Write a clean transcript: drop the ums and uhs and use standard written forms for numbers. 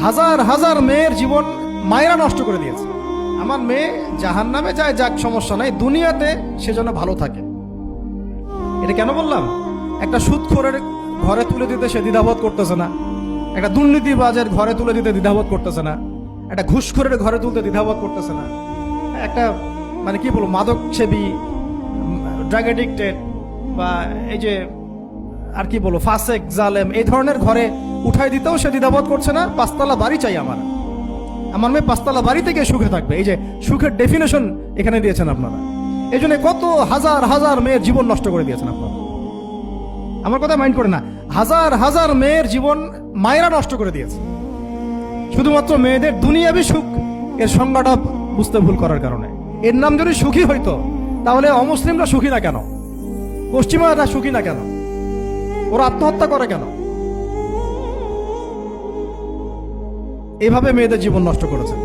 হাজার হাজার মেয়ের জীবন মায়েরা নষ্ট করে দিয়েছে। আমার মেয়ে জাহান্নামে যায়, যাক সমস্যা নাই, দুনিয়াতে সে যেন ভালো থাকে। এটা কেন বললাম? একটা সুদখোরের ঘরে তুলে দিতে সে দ্বিধাবোধ করতেছে না, একটা দুর্নীতিবাজের ঘরে তুলে দিতে দ্বিধাবোধ করতেছে না, একটা ঘুষখোরের ঘরে তুলতে দ্বিধাবোধ করতেছে না, একটা মানে কি বলবো মাদক সেবী, ড্রাগ এডিক্টেড বা এই যে আর কি বলবো ফাসেক জালেম এই ধরনের ঘরে উঠাই দিতেও সে দ্বিধাবোধ করছে না। পাঁচতলা বাড়ি চাই আমার মেয়ে পাঁচতলা বাড়ি থেকে সুখে থাকবে। এই যে সুখের ডেফিনেশন এখানে দিয়েছেন আপনারা। এই জন্য কত হাজার হাজার মেয়ের জীবন নষ্ট করে দিয়েছেন আপনারা। আমার কথা মাইন্ড করে না, হাজার হাজার মেয়ের জীবন মায়েরা নষ্ট করে দিয়েছে শুধুমাত্র মেয়েদের দুনিয়াবি সুখ এর সংজ্ঞাটা বুঝতে ভুল করার কারণে। এর নাম যদি সুখী হইতো তাহলে অমুসলিমরা সুখী না কেন? পশ্চিমারা সুখী না কেন? ওরা আত্মহত্যা করে কেন? এভাবে মেয়েদের জীবন নষ্ট করেছে।